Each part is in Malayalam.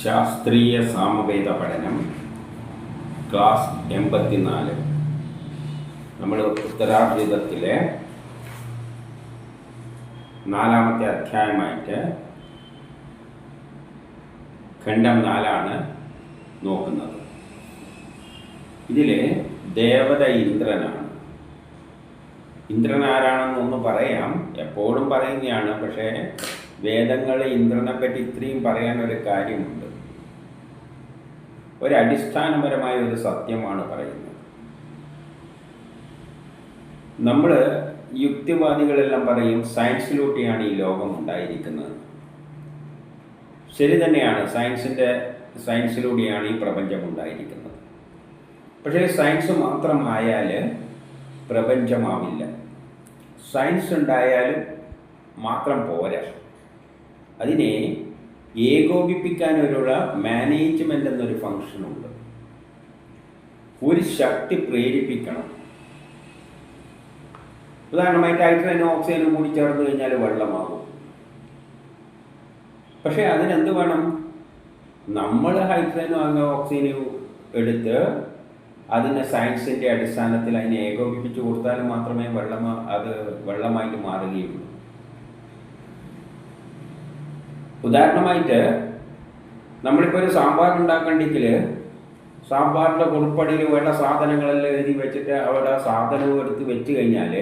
ശാസ്ത്രീയ സാമവേദ പഠനം ക്ലാസ് 84. നമ്മൾ ഉത്തരാർജിതത്തിലെ 4-ാമത്തെ അധ്യായമായിട്ട് ഖണ്ഡം 4 നോക്കുന്നത്. ഇതിൽ ദേവത ഇന്ദ്രനാണ്. ഇന്ദ്രൻ ആരാണെന്നൊന്ന് പറയാം, എപ്പോഴും പറയുന്നതാണ്. പക്ഷേ വേദങ്ങൾ ഇന്ദ്രനെ പറ്റി ഇത്രയും പറയാനൊരു കാര്യമുണ്ട്. ഒരടിസ്ഥാനപരമായ ഒരു സത്യമാണ് പറയുന്നത്. നമ്മൾ യുക്തിവാദികളെല്ലാം പറയും സയൻസിലൂടെയാണ് ഈ ലോകം ഉണ്ടായിരിക്കുന്നത്. ശരി തന്നെയാണ്, സയൻസിലൂടെയാണ് ഈ പ്രപഞ്ചം ഉണ്ടായിരിക്കുന്നത്. പക്ഷേ സയൻസ് മാത്രമായാൽ പ്രപഞ്ചമാവില്ല. സയൻസ് ഉണ്ടായാലും മാത്രം പോരാ, അതിനെ ഏകോപിപ്പിക്കാനൊരുള്ള മാനേജ്മെൻ്റ് എന്നൊരു ഫംഗ്ഷനുണ്ട്. ഒരു ശക്തി പ്രേരിപ്പിക്കണം. ഉദാഹരണമായിട്ട് ഹൈഡ്രജനും ഓക്സിജനും കൂടി ചേർന്ന് കഴിഞ്ഞാൽ വെള്ളമാകും. പക്ഷേ അതിനെന്ത് വേണം? നമ്മൾ ഹൈഡ്രജനും ഓക്സിജനും എടുത്ത് അതിനെ സയൻസിൻ്റെ അടിസ്ഥാനത്തിൽ അതിനെ ഏകോപിപ്പിച്ച് കൊടുത്താൽ മാത്രമേ അത് വെള്ളമായിട്ട് മാറുകയുള്ളൂ. ഉദാഹരണമായിട്ട് നമ്മളിപ്പോൾ ഒരു സാമ്പാർ ഉണ്ടാക്കണമെങ്കിൽ സാമ്പാറിൻ്റെ കുറിപ്പടിയിൽ വേണ്ട സാധനങ്ങളെല്ലാം എഴുതി വെച്ചിട്ട് അവിടെ സാധനവും എടുത്ത് വെച്ച് കഴിഞ്ഞാൽ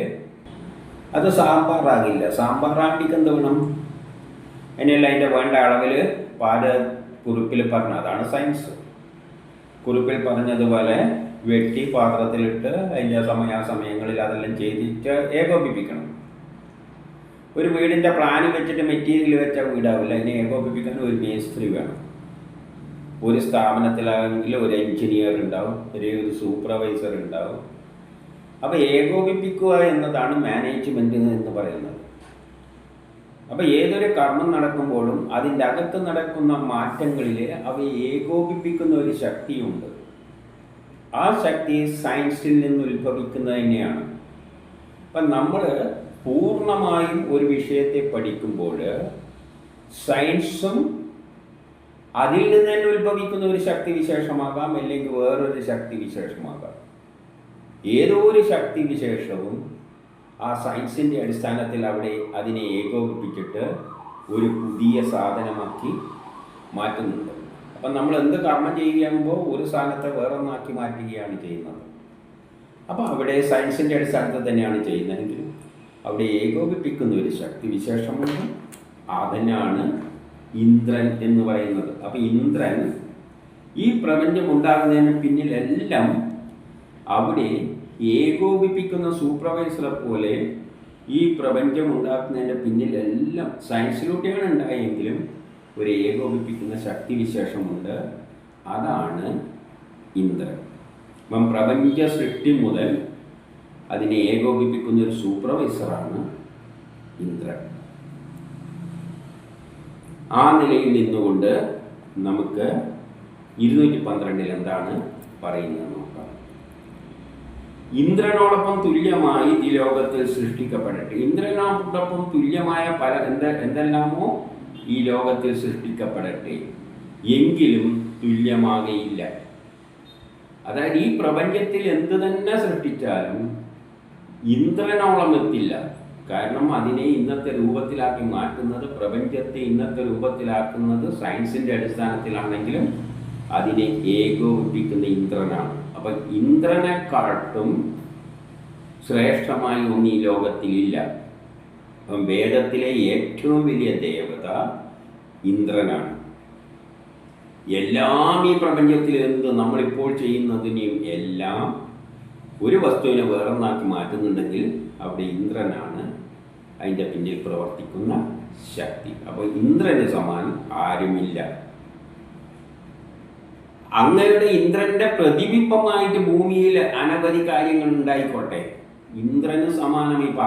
അത് സാമ്പാറാകില്ല. സാമ്പാറാണ്ടിക്ക് എന്ത് വേണം? അതിനെല്ലാം അതിൻ്റെ വേണ്ട അളവിൽ പാല് കുറിപ്പിൽ പറഞ്ഞതാണ് സയൻസ്. കുറിപ്പിൽ പറഞ്ഞതുപോലെ വെട്ടി പാത്രത്തിലിട്ട് അതിൻ്റെ സമയാസമയങ്ങളിൽ അതെല്ലാം ചെയ്തിട്ട് ഏകോപിപ്പിക്കണം. ഒരു വീടിൻ്റെ പ്ലാന് വെച്ചിട്ട് മെറ്റീരിയൽ വെച്ച വീടാവില്ല. അതിനെ ഏകോപിപ്പിക്കാൻ ഒരു മേസ്ത്രി വേണം. ഒരു സ്ഥാപനത്തിലാണെങ്കിൽ ഒരു എൻജിനീയർ ഉണ്ടാവും, ഒരു സൂപ്പർവൈസർ ഉണ്ടാവും. അപ്പോൾ ഏകോപിപ്പിക്കുക എന്നതാണ് മാനേജ്മെൻറ്റ് എന്ന് പറയുന്നത്. അപ്പോൾ ഏതൊരു കർമ്മം നടക്കുമ്പോഴും അതിൻ്റെ അകത്ത് നടക്കുന്ന മാറ്റങ്ങളിൽ അവയെ ഏകോപിപ്പിക്കുന്ന ഒരു ശക്തിയുണ്ട്. ആ ശക്തി സയൻസിൽ നിന്ന് ഉത്ഭവിക്കുന്നത് തന്നെയാണ്. അപ്പം നമ്മൾ പൂർണ്ണമായും ഒരു വിഷയത്തെ പഠിക്കുമ്പോൾ സയൻസും അതിൽ നിന്ന് തന്നെ ഉത്ഭവിക്കുന്ന ഒരു ശക്തി വിശേഷമാകാം, അല്ലെങ്കിൽ വേറൊരു ശക്തി വിശേഷമാകാം. ഏതോ ഒരു ശക്തി വിശേഷവും ആ സയൻസിൻ്റെ അടിസ്ഥാനത്തിൽ അതിനെ ഏകോപിപ്പിച്ചിട്ട് ഒരു പുതിയ സാധനമാക്കി മാറ്റുന്നുണ്ട്. അപ്പം നമ്മൾ എന്ത് കർമ്മം ചെയ്യുമ്പോൾ ഒരു സാധനത്തെ വേറൊന്നാക്കി മാറ്റുകയാണ് ചെയ്യുന്നത്. അപ്പോൾ അവിടെ സയൻസിൻ്റെ അടിസ്ഥാനത്തിൽ തന്നെയാണ് ചെയ്യുന്നതെങ്കിലും അവിടെ ഏകോപിപ്പിക്കുന്ന ഒരു ശക്തി വിശേഷമുണ്ട്. അതന്നെയാണ് ഇന്ദ്രൻ എന്ന് പറയുന്നത്. അപ്പോൾ ഇന്ദ്രൻ ഈ പ്രപഞ്ചം ഉണ്ടാകുന്നതിന് പിന്നിലെല്ലാം അവിടെ ഏകോപിപ്പിക്കുന്ന സൂപ്പർവൈസറെ പോലെ ഈ പ്രപഞ്ചം ഉണ്ടാക്കുന്നതിൻ്റെ പിന്നിലെല്ലാം സയൻസിലൂടെയാണ് ഉണ്ടായെങ്കിലും ഒരു ഏകോപിപ്പിക്കുന്ന ശക്തി വിശേഷമുണ്ട്. അതാണ് ഇന്ദ്രൻ. അപ്പം പ്രപഞ്ച സൃഷ്ടി മുതൽ അതിനെ ഏകോപിപ്പിക്കുന്ന ഒരു സൂപ്പർവൈസറാണ് ഇന്ദ്രൻ. ആ നിലയിൽ നിന്നുകൊണ്ട് നമുക്ക് 212 എന്താണ് പറയുന്നത് നോക്കാം. ഇന്ദ്രനോടൊപ്പം തുല്യമായി ഈ ലോകത്തിൽ സൃഷ്ടിക്കപ്പെടട്ടെ. ഇന്ദ്രനോടൊപ്പം തുല്യമായ എന്തെല്ലാമോ ഈ ലോകത്തിൽ സൃഷ്ടിക്കപ്പെടട്ടെ, എങ്കിലും തുല്യമാകയില്ല. അതായത് ഈ പ്രപഞ്ചത്തിൽ എന്ത് തന്നെ സൃഷ്ടിച്ചാലും ഇന്ദ്രനോളം എത്തില്ല. കാരണം അതിനെ ഇന്നത്തെ രൂപത്തിലാക്കി മാറ്റുന്നത്, പ്രപഞ്ചത്തെ ഇന്നത്തെ രൂപത്തിലാക്കുന്നത് സയൻസിൻ്റെ അടിസ്ഥാനത്തിലാണെങ്കിലും അതിനെ ഏകോപിപ്പിക്കുന്ന ഇന്ദ്രനാണ്. അപ്പം ഇന്ദ്രനെക്കാട്ടും ശ്രേഷ്ഠമായി ഒന്നും ഈ ലോകത്തിലില്ല. അപ്പം വേദത്തിലെ ഏറ്റവും വലിയ ദേവത ഇന്ദ്രനാണ്. എല്ലാം ഈ പ്രപഞ്ചത്തിൽ നമ്മളിപ്പോൾ ചെയ്യുന്നതിനെയും എല്ലാം ഒരു വസ്തുവിനെ വേറൊന്നാക്കി മാറ്റുന്നുണ്ടെങ്കിൽ അവിടെ ഇന്ദ്രനാണ് അതിൻ്റെ പിന്നിൽ പ്രവർത്തിക്കുന്ന ശക്തി. അപ്പോൾ ഇന്ദ്രന് സമാനം ആരുമില്ല. അങ്ങയുടെ ഇന്ദ്രൻ്റെ പ്രതിബിംബമായിട്ട് ഭൂമിയിൽ അനവധി കാര്യങ്ങൾ ഉണ്ടായിക്കോട്ടെ, ഇന്ദ്രന് സമാനം ഇപ്പം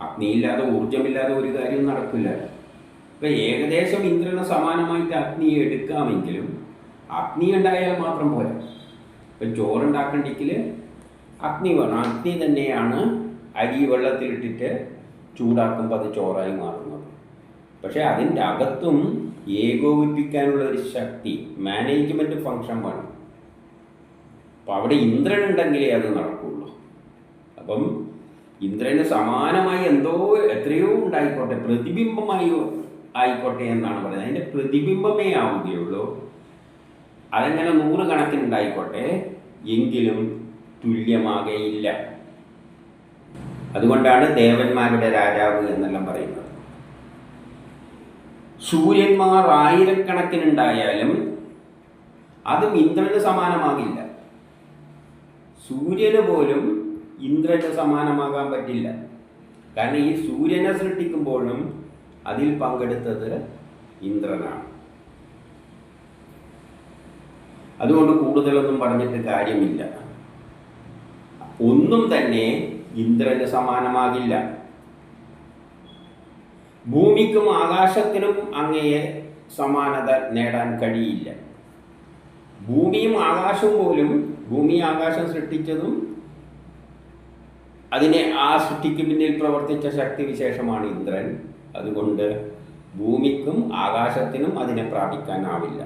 അഗ്നിയില്ലാതെ ഊർജമില്ലാതെ ഒരു കാര്യം നടക്കില്ല. ഇപ്പം ഏകദേശം ഇന്ദ്രന് സമാനമായിട്ട് അഗ്നിയെ എടുക്കാമെങ്കിലും അഗ്നി ഉണ്ടായാൽ മാത്രം പോരാ. ഇപ്പം ചോറുണ്ടാക്കണ്ടെങ്കിൽ അഗ്നി വേണം. അഗ്നി തന്നെയാണ് അരി വെള്ളത്തിലിട്ടിട്ട് ചൂടാക്കുമ്പോൾ അത് ചോറായി മാറുന്നത്. പക്ഷെ അതിൻ്റെ അകത്തും ഏകോപിപ്പിക്കാനുള്ള ഒരു ശക്തി, മാനേജ്മെൻറ്റ് ഫങ്ഷൻ വേണം. അപ്പം അവിടെ ഇന്ദ്രൻ ഉണ്ടെങ്കിലേ അത് നടക്കുള്ളൂ. അപ്പം ഇന്ദ്രന് സമാനമായി എത്രയോ ഉണ്ടായിക്കോട്ടെ, പ്രതിബിംബമായി ആയിക്കോട്ടെ എന്നാണ് പറയുന്നത്. അതിൻ്റെ പ്രതിബിംബമേ ആവുകയുള്ളൂ. അതെങ്ങനെ 100 കണക്കിനുണ്ടായിക്കോട്ടെ, എങ്കിലും തുല്യമാകയില്ല. അതുകൊണ്ടാണ് ദേവന്മാരുടെ രാജാവ് എന്നെല്ലാം പറയുന്നത്. സൂര്യന്മാർ 1000കണക്കിനുണ്ടായാലും അതും ഇന്ദ്രന് സമാനമാകില്ല. സൂര്യന് പോലും ഇന്ദ്രന് സമാനമാകാൻ പറ്റില്ല. കാരണം ഈ സൂര്യനെ സൃഷ്ടിക്കുമ്പോഴും അതിൽ പങ്കെടുത്തത് ഇന്ദ്രനാണ്. അതുകൊണ്ട് കൂടുതലൊന്നും പറഞ്ഞിട്ട് കാര്യമില്ല. ഒന്നും തന്നെ ഇന്ദ്രന് സമാനമാകില്ല. ഭൂമിക്കും ആകാശത്തിനും അങ്ങയെ സമാനത നേടാൻ കഴിയില്ല. ഭൂമിയും ആകാശവും പോലും, ഭൂമി ആകാശം സൃഷ്ടിച്ചതും അതിനെ ആ സൃഷ്ടിക്ക് പിന്നിൽ പ്രവർത്തിച്ച ശക്തി വിശേഷമാണ് ഇന്ദ്രൻ. അതുകൊണ്ട് ഭൂമിക്കും ആകാശത്തിനും അതിനെ പ്രാപിക്കാനാവില്ല.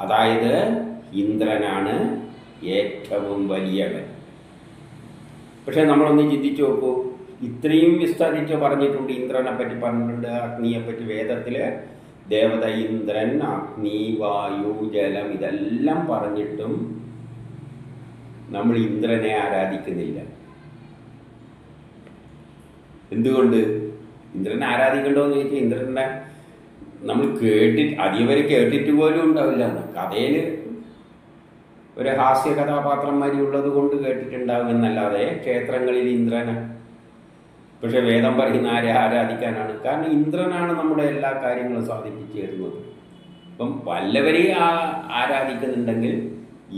അതായത് ഇന്ദ്രനാണ് ഏറ്റവും വലിയവൻ. പക്ഷെ നമ്മളൊന്ന് ചിന്തിച്ചു നോക്കൂ, ഇത്രയും വിസ്തരിച്ച് പറഞ്ഞിട്ടുണ്ട്, ഇന്ദ്രനെ പറ്റി പറഞ്ഞിട്ടുണ്ട്, അഗ്നിയെ പറ്റി വേദത്തിൽ. ദേവത ഇന്ദ്രൻ, അഗ്നി, വായു, ജലം ഇതെല്ലാം പറഞ്ഞിട്ടും നമ്മൾ ഇന്ദ്രനെ ആരാധിക്കുന്നില്ല. എന്തുകൊണ്ട്? ഇന്ദ്രനെ ആരാധിക്കണ്ടോ എന്ന് ചോദിച്ചാൽ ഇന്ദ്രനെ നമ്മൾ അധികവരെ കേട്ടിട്ട് പോലും ഉണ്ടാവില്ല. കഥയിൽ ഒരു ഹാസ്യ കഥാപാത്രന്മാരി ഉള്ളത് കൊണ്ട് കേട്ടിട്ടുണ്ടാവും എന്നല്ലാതെ ക്ഷേത്രങ്ങളിൽ ഇന്ദ്രനെ. പക്ഷെ വേദം പറയുന്ന ആരെ ആരാധിക്കാനാണ്? കാരണം ഇന്ദ്രനാണ് നമ്മുടെ എല്ലാ കാര്യങ്ങളും സാധിപ്പിച്ചു തരുന്നത്. അപ്പം വല്ലവരെയും ആരാധിക്കുന്നുണ്ടെങ്കിൽ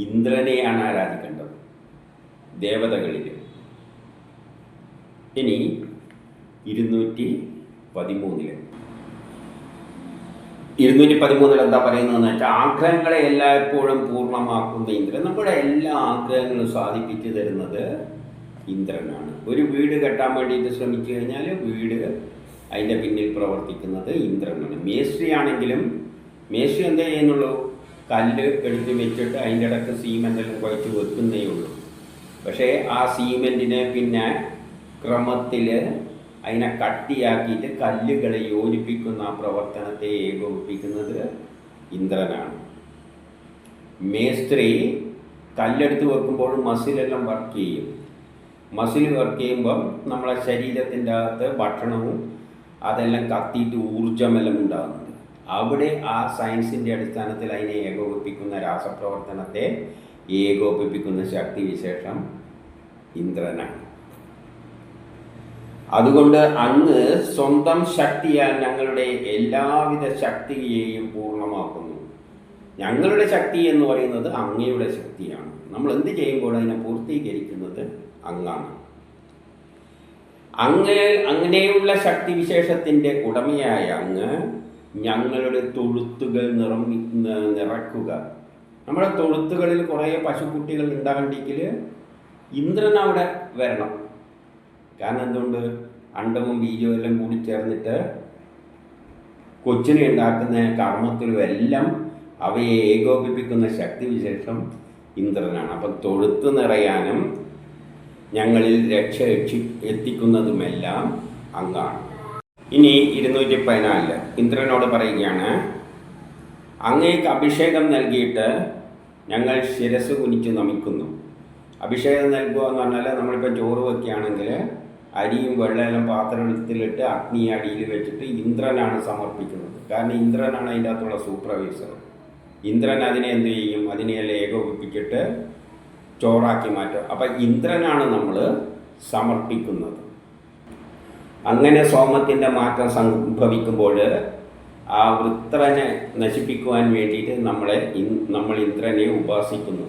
ഇന്ദ്രനെയാണ് ആരാധിക്കേണ്ടത്, ദേവതകളിൽ. ഇനി 213 എന്താ പറയുന്നതെന്ന് വെച്ചാൽ, ആഗ്രഹങ്ങളെ എല്ലായ്പ്പോഴും പൂർണ്ണമാക്കുന്ന ഇന്ദ്രൻ. നമ്മുടെ എല്ലാ ആഗ്രഹങ്ങളും സാധിപ്പിച്ചു തരുന്നത് ഇന്ദ്രനാണ്. ഒരു വീട് കെട്ടാൻ വേണ്ടിയിട്ട് ശ്രമിച്ചു കഴിഞ്ഞാൽ വീട് അതിൻ്റെ പിന്നിൽ പ്രവർത്തിക്കുന്നത് ഇന്ദ്രനാണ്. മേസ്ത്രി ആണെങ്കിലും മേസ്ത്രി എന്തേ ചെയ്യുന്നുള്ളൂ? കല്ല് എടുത്ത് വെച്ചിട്ട് അതിൻ്റെ ഇടയ്ക്ക് സീമെൻ്റെല്ലാം കുഴച്ച് വെക്കുന്നേ ഉള്ളൂ. പക്ഷേ ആ സീമെൻറ്റിനെ പിന്നെ ക്രമത്തിൽ അതിനെ കട്ടിയാക്കിയിട്ട് കല്ലുകളെ യോജിപ്പിക്കുന്ന ആ പ്രവർത്തനത്തെ ഏകോപിപ്പിക്കുന്നത് ഇന്ദ്രനാണ്. മേസ്ത്രി കല്ലെടുത്ത് വെക്കുമ്പോൾ മസിലെല്ലാം വർക്ക് ചെയ്യും. മസിൽ വർക്ക് ചെയ്യുമ്പം നമ്മളെ ശരീരത്തിൻ്റെ അകത്ത് ഭക്ഷണവും അതെല്ലാം കത്തിയിട്ട് ഊർജമെല്ലാം ഉണ്ടാകുന്നുണ്ട്. അവിടെ ആ സയൻസിൻ്റെ അടിസ്ഥാനത്തിൽ അതിനെ ഏകോപിപ്പിക്കുന്ന രാസപ്രവർത്തനത്തെ ഏകോപിപ്പിക്കുന്ന ശക്തി വിശേഷം ഇന്ദ്രനാണ്. അതുകൊണ്ട് അങ്ങ് സ്വന്തം ശക്തിയാൽ ഞങ്ങളുടെ എല്ലാവിധ ശക്തിയെയും പൂർണ്ണമാക്കുന്നു. ഞങ്ങളുടെ ശക്തി എന്ന് പറയുന്നത് അങ്ങയുടെ ശക്തിയാണ്. നമ്മൾ എന്ത് ചെയ്യുമ്പോൾ അതിനെ പൂർത്തീകരിക്കുന്നത് അങ്ങാണ്. അങ്ങനെയുള്ള ശക്തി വിശേഷത്തിൻ്റെ ഉടമയായ അങ്ങ് ഞങ്ങളുടെ തൊഴുത്തുകൾ നിറക്കുക. നമ്മുടെ തൊഴുത്തുകളിൽ കുറേ പശുക്കുട്ടികൾ ഉണ്ടാകണ്ടെങ്കിൽ ഇന്ദ്രൻ അവിടെ വരണം. കാരണം എന്തുകൊണ്ട്? അണ്ടവും ബീജവും എല്ലാം കൂടി ചേർന്നിട്ട് കൊച്ചിനെ ഉണ്ടാക്കുന്ന കർമ്മത്തിലും എല്ലാം അവയെ ഏകോപിപ്പിക്കുന്ന ശക്തി വിശേഷം ഇന്ദ്രനാണ്. അപ്പം തൊഴുത്ത് നിറയാനും ഞങ്ങളിൽ രക്ഷ എത്തിക്കുന്നതുമെല്ലാം അങ്ങാണ്. ഇനി 214 ഇന്ദ്രനോട് പറയുകയാണ്, അങ്ങേക്ക് അഭിഷേകം നൽകിയിട്ട് ഞങ്ങൾ ശിരസ് കുനിച്ച് നമിക്കുന്നു. അഭിഷേകം നൽകുക എന്ന് പറഞ്ഞാൽ നമ്മളിപ്പോൾ ചോറ് വയ്ക്കുകയാണെങ്കിൽ അരിയും വെള്ളമെല്ലാം പാത്രത്തിലിട്ട് അഗ്നി അടിയിൽ വെച്ചിട്ട് ഇന്ദ്രനാണ് സമർപ്പിക്കുന്നത്. കാരണം ഇന്ദ്രനാണ് അതിൻ്റെ അകത്തുള്ള സൂപ്പർവൈസർ. ഇന്ദ്രൻ അതിനെ എന്ത് ചെയ്യും? അതിനെയെല്ലാം ഏകോപിപ്പിച്ചിട്ട് ചോറാക്കി മാറ്റും. അപ്പം ഇന്ദ്രനാണ് നമ്മൾ സമർപ്പിക്കുന്നത്. അങ്ങനെ സോമത്തിൻ്റെ മാറ്റം സംഭവിക്കുമ്പോൾ ആ വൃത്രനെ നശിപ്പിക്കുവാൻ വേണ്ടിയിട്ട് നമ്മൾ ഇന്ദ്രനെ ഉപാസിക്കുന്നു.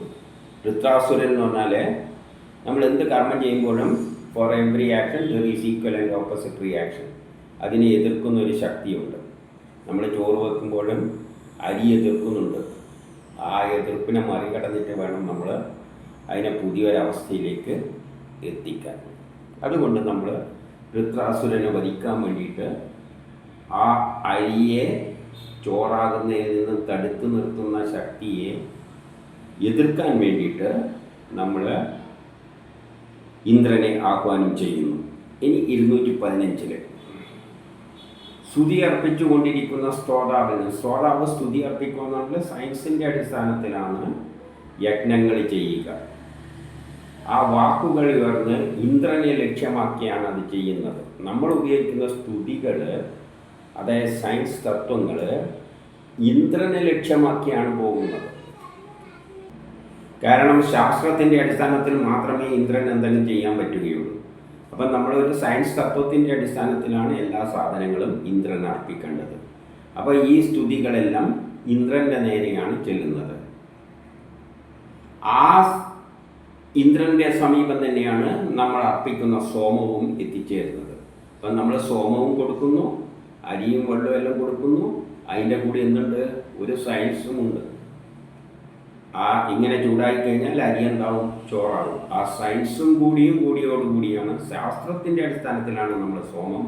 വൃത്രാസുരൻ എന്ന് പറഞ്ഞാൽ നമ്മൾ എന്ത് കർമ്മം ചെയ്യുമ്പോഴും for every action there is equal and opposite reaction. അതിനെ എതിർക്കുന്ന ഒരു ശക്തിയുണ്ട്. നമ്മൾ ചോറ് വെക്കുമ്പോഴും അരി എതിർക്കുന്നുണ്ട്. ആ എതിർപ്പിനെ മറികടന്നിട്ട് വേണം നമ്മൾ അതിനെ പുതിയൊരവസ്ഥയിലേക്ക് എത്തിക്കാൻ. അതുകൊണ്ട് നമ്മൾ വൃത്രാസുരനെ വധിക്കാൻ വേണ്ടിയിട്ട് ആ അരിയെ ചോറാകുന്നതിൽ നിന്ന് തടുത്തു നിർത്തുന്ന ശക്തിയെ എതിർക്കാൻ വേണ്ടിയിട്ട് നമ്മൾ ഇന്ദ്രനെ ആഹ്വാനം ചെയ്യുന്നു. ഇനി 215 സ്തുതി അർപ്പിച്ചുകൊണ്ടിരിക്കുന്ന സ്തോതാവ് സ്തുതി അർപ്പിക്കുക എന്നുള്ള സയൻസിൻ്റെ അടിസ്ഥാനത്തിലാണ് യജ്ഞങ്ങൾ ചെയ്യുക. ആ വാക്കുകൾ ഉയർന്ന് ഇന്ദ്രനെ ലക്ഷ്യമാക്കിയാണ് അത് ചെയ്യുന്നത്. നമ്മൾ ഉപയോഗിക്കുന്ന സ്തുതികൾ, അതായത് സയൻസ് തത്വങ്ങൾ, ഇന്ദ്രനെ ലക്ഷ്യമാക്കിയാണ് പോകുന്നത്. കാരണം ശാസ്ത്രത്തിൻ്റെ അടിസ്ഥാനത്തിൽ മാത്രമേ ഇന്ദ്രൻ എന്തെങ്കിലും ചെയ്യാൻ പറ്റുകയുള്ളൂ. അപ്പം നമ്മളൊരു സയൻസ് തത്വത്തിൻ്റെ അടിസ്ഥാനത്തിലാണ് എല്ലാ സാധനങ്ങളും ഇന്ദ്രൻ അർപ്പിക്കേണ്ടത്. അപ്പോൾ ഈ സ്തുതികളെല്ലാം ഇന്ദ്രൻ്റെ നേരെയാണ് ചെല്ലുന്നത്. ആ ഇന്ദ്രൻ്റെ സമീപം തന്നെയാണ് നമ്മൾ അർപ്പിക്കുന്ന സോമവും എത്തിച്ചേരുന്നത്. അപ്പം നമ്മൾ സോമവും കൊടുക്കുന്നു, അരിയും വെള്ളവും എല്ലാം കൊടുക്കുന്നു. അതിൻ്റെ കൂടെ എന്തുണ്ട്? ഒരു സയൻസുമുണ്ട്. ഇങ്ങനെ ചൂടായി കഴിഞ്ഞാൽ അരി എന്താവും? ചോറാകും. ആ സയൻസും കൂടിയോടുകൂടിയാണ്, ശാസ്ത്രത്തിൻ്റെ അടിസ്ഥാനത്തിലാണ് നമ്മൾ സോമം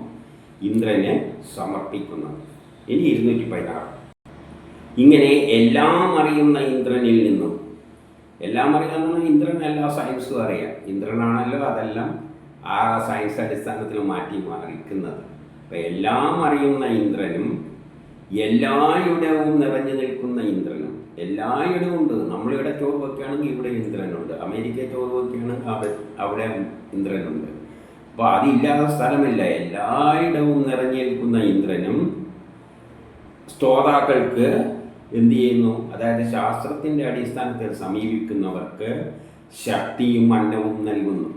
ഇന്ദ്രനെ സമർപ്പിക്കുന്നത്. ഇനി 216 ഇങ്ങനെ എല്ലാം അറിയുന്ന ഇന്ദ്രനിൽ നിന്നും, എല്ലാം അറിയാവുന്ന ഇന്ദ്രൻ എല്ലാ സയൻസും അറിയാം. ഇന്ദ്രനാണല്ലോ അതെല്ലാം ആ സയൻസ് അടിസ്ഥാനത്തിൽ മാറിക്കുന്നത്. അപ്പം എല്ലാം അറിയുന്ന ഇന്ദ്രനും എല്ലായിടവും നിറഞ്ഞു നിൽക്കുന്ന ഇന്ദ്രനും, എല്ലായിടവും ഉണ്ട്. നമ്മളിവിടെ ചോറ് വയ്ക്കുകയാണെങ്കിൽ ഇവിടെ ഇന്ദ്രനുണ്ട്, അമേരിക്ക ചോറ് വയ്ക്കുകയാണെങ്കിൽ അവിടെ ഇന്ദ്രനുണ്ട്. അപ്പോൾ അതില്ലാത്ത സ്ഥലമില്ല. എല്ലായിടവും നിറഞ്ഞു നിൽക്കുന്ന ഇന്ദ്രനും സ്തോതാക്കൾക്ക് എന്തു ചെയ്യുന്നു? അതായത് ശാസ്ത്രത്തിൻ്റെ അടിസ്ഥാനത്തിൽ സമീപിക്കുന്നവർക്ക് ശക്തിയും അന്നവും നൽകുന്നു.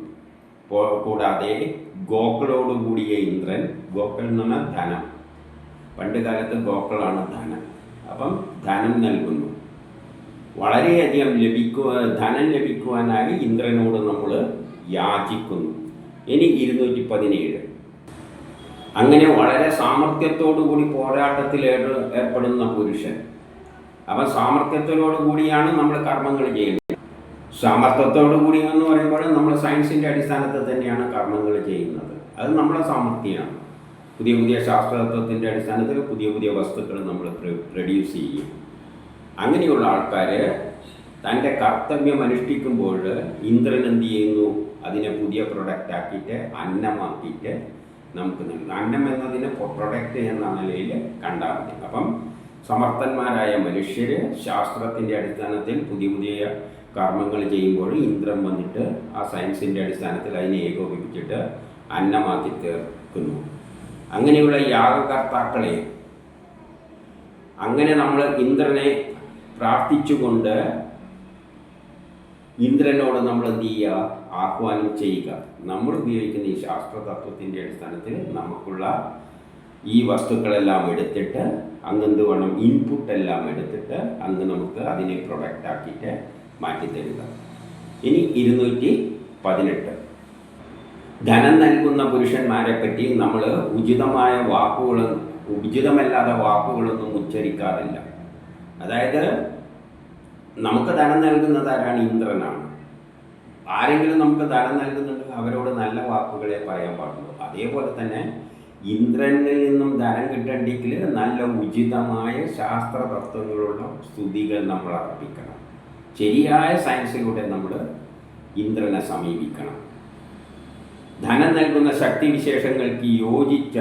കൂടാതെ ഗോക്കളോടുകൂടിയ ഇന്ദ്രൻ, ഗോക്കൾ എന്ന് പറഞ്ഞാൽ ധനം, പണ്ട് കാലത്ത് ഗോക്കളാണ് ധനം. അപ്പം ധനം നൽകുന്നു. വളരെയധികം ധനം ലഭിക്കുവാനായി ഇന്ദ്രനോട് നമ്മൾ യാചിക്കുന്നു. ഇനി 217 അങ്ങനെ വളരെ സാമർഥ്യത്തോടുകൂടി പോരാട്ടത്തിൽ ഏർപ്പെടുന്ന പുരുഷൻ. അപ്പം സാമർഥ്യത്തോടു കൂടിയാണ് നമ്മൾ കർമ്മങ്ങൾ ചെയ്യുന്നത്. സാമർഥ്യത്തോടു കൂടിയെന്ന് പറയുമ്പോൾ നമ്മൾ സയൻസിൻ്റെ അടിസ്ഥാനത്തിൽ തന്നെയാണ് കർമ്മങ്ങൾ ചെയ്യുന്നത്. അത് നമ്മളെ സാമർഥ്യമാണ്. പുതിയ ശാസ്ത്രതത്വത്തിൻ്റെ അടിസ്ഥാനത്തിൽ പുതിയ വസ്തുക്കൾ നമ്മൾ പ്രൊഡ്യൂസ് ചെയ്യും. അങ്ങനെയുള്ള ആൾക്കാർ തൻ്റെ കർത്തവ്യം അനുഷ്ഠിക്കുമ്പോൾ ഇന്ദ്രൻ എന്ത് ചെയ്യുന്നു? അതിനെ പുതിയ പ്രൊഡക്റ്റ് ആക്കിയിട്ട് അന്നമാക്കിയിട്ട് നമുക്ക് നൽകും. അന്നം എന്നതിനെ പ്രൊഡക്റ്റ് എന്ന നിലയിൽ കണ്ടാൽ മതി. അപ്പം സമർത്ഥന്മാരായ മനുഷ്യർ ശാസ്ത്രത്തിൻ്റെ അടിസ്ഥാനത്തിൽ പുതിയ കർമ്മങ്ങൾ ചെയ്യുമ്പോൾ ഇന്ദ്രൻ വന്നിട്ട് ആ സയൻസിൻ്റെ അടിസ്ഥാനത്തിൽ അതിനെ ഏകോപിപ്പിച്ചിട്ട് അന്നമാക്കി തീർക്കുന്നു. അങ്ങനെയുള്ള യാഗകർത്താക്കളെ, അങ്ങനെ നമ്മൾ ഇന്ദ്രനെ പ്രാർത്ഥിച്ചുകൊണ്ട് ഇന്ദ്രനോട് നമ്മൾ എന്ത് ചെയ്യുക? ആഹ്വാനം ചെയ്യുക. നമ്മൾ ഉപയോഗിക്കുന്ന ഈ ശാസ്ത്ര തത്വത്തിൻ്റെ അടിസ്ഥാനത്തിൽ നമുക്കുള്ള ഈ വസ്തുക്കളെല്ലാം എടുത്തിട്ട് അങ്ങെന്ത് വേണം? ഇൻപുട്ടെല്ലാം എടുത്തിട്ട് അങ്ങ് നമുക്ക് അതിനെ പ്രൊഡക്റ്റ് ആക്കിയിട്ട് മാറ്റിത്തരിക. ഇനി 218 ധനം നൽകുന്ന പുരുഷന്മാരെ പറ്റി നമ്മൾ ഉചിതമല്ലാത്ത വാക്കുകളൊന്നും ഉച്ചരിക്കാറില്ല. അതായത് നമുക്ക് ധനം നൽകുന്നത് ആരാണ്? ഇന്ദ്രനാണ്. ആരെങ്കിലും നമുക്ക് ധനം നൽകുന്നുണ്ടെങ്കിൽ അവരോട് നല്ല വാക്കുകളെ പറയാൻ പാടുള്ളൂ. അതേപോലെ തന്നെ ഇന്ദ്രനിൽ നിന്നും ധനം കിട്ടണമെങ്കിൽ നല്ല ഉചിതമായ ശാസ്ത്ര തത്വങ്ങളുള്ള സ്തുതികൾ നമ്മൾ അർപ്പിക്കണം. ശരിയായ സയൻസിലൂടെ നമ്മൾ ഇന്ദ്രനെ സമീപിക്കണം. ധനം നൽകുന്ന ശക്തിവിശേഷങ്ങൾക്ക് യോജിച്ച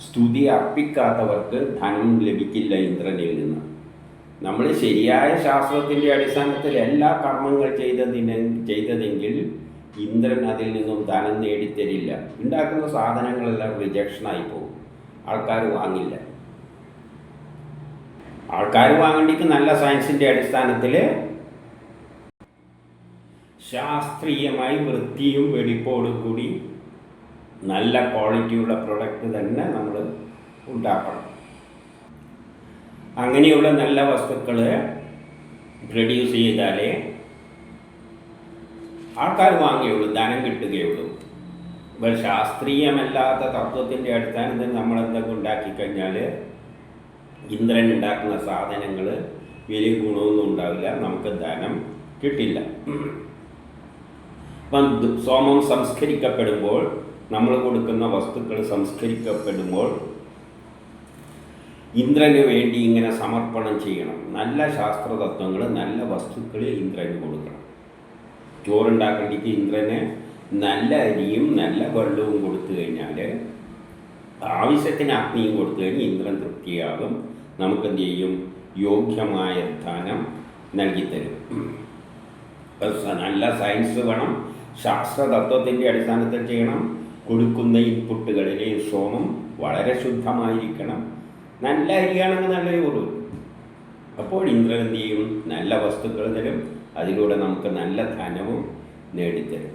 സ്തുതി അർപ്പിക്കാത്തവർക്ക് ധനം ലഭിക്കില്ല ഇന്ദ്രനിൽ നിന്ന്. നമ്മൾ ശരിയായ ശാസ്ത്രത്തിൻ്റെ അടിസ്ഥാനത്തിൽ എല്ലാ കർമ്മങ്ങൾ ചെയ്തതെങ്കിൽ ഇന്ദ്രൻ അതിൽ നിന്നും ധനം നേടിത്തരില്ല. ഉണ്ടാക്കുന്ന സാധനങ്ങളെല്ലാം റിജക്ഷനായി പോകും. ആൾക്കാർ വാങ്ങില്ല. ആൾക്കാർ വാങ്ങേണ്ടിക്ക് നല്ല സയൻസിൻ്റെ അടിസ്ഥാനത്തിൽ ശാസ്ത്രീയമായി വൃത്തിയും വെടിപ്പോടും കൂടി നല്ല ക്വാളിറ്റിയുള്ള പ്രൊഡക്റ്റ് തന്നെ നമ്മൾ ഉണ്ടാക്കണം. അങ്ങനെയുള്ള നല്ല വസ്തുക്കൾ പ്രൊഡ്യൂസ് ചെയ്താലേ ആൾക്കാർ വാങ്ങുകയുള്ളൂ, ധനം കിട്ടുകയുള്ളൂ. ഇപ്പോൾ ശാസ്ത്രീയമല്ലാത്ത തത്വത്തിൻ്റെ അടിസ്ഥാനത്തിൽ നമ്മളെന്തൊക്കെ ഉണ്ടാക്കിക്കഴിഞ്ഞാൽ ഇന്ദ്രൻ ഉണ്ടാക്കുന്ന സാധനങ്ങൾ വലിയ ഗുണമൊന്നും ഉണ്ടാവില്ല, നമുക്ക് ധനം കിട്ടില്ല. അപ്പം സോമം സംസ്കരിക്കപ്പെടുമ്പോൾ, നമ്മൾ കൊടുക്കുന്ന വസ്തുക്കൾ സംസ്കരിക്കപ്പെടുമ്പോൾ ഇന്ദ്രന് വേണ്ടി ഇങ്ങനെ സമർപ്പണം ചെയ്യണം. നല്ല ശാസ്ത്രതത്വങ്ങൾ, നല്ല വസ്തുക്കൾ ഇന്ദ്രന് കൊടുക്കണം. ചോറുണ്ടാക്കേണ്ടിക്ക് ഇന്ദ്രന് നല്ല അരിയും നല്ല വെള്ളവും കൊടുത്തു കഴിഞ്ഞാൽ, ആവശ്യത്തിന് അഗ്നിയും കൊടുത്തു കഴിഞ്ഞാൽ ഇന്ദ്രൻ തൃപ്തിയാകും. നമുക്കെന്ത് ചെയ്യും? യോഗ്യമായ സ്ഥാനം നൽകിത്തരും. നല്ല സയൻസ് വേണം, ശാസ്ത്രതത്വത്തിൻ്റെ അടിസ്ഥാനത്തിൽ ചെയ്യണം. കൊടുക്കുന്ന ഇൻപുട്ടുകളിലെ സോമം വളരെ ശുദ്ധമായിരിക്കണം. നല്ല അരിയാണെങ്കിൽ നല്ല ചോറ്. അപ്പോൾ ഇന്ദ്രൻ എന്ത് ചെയ്യും? നല്ല വസ്തുക്കൾ തരും. അതിലൂടെ നമുക്ക് നല്ല ധനവും നേടിത്തരും.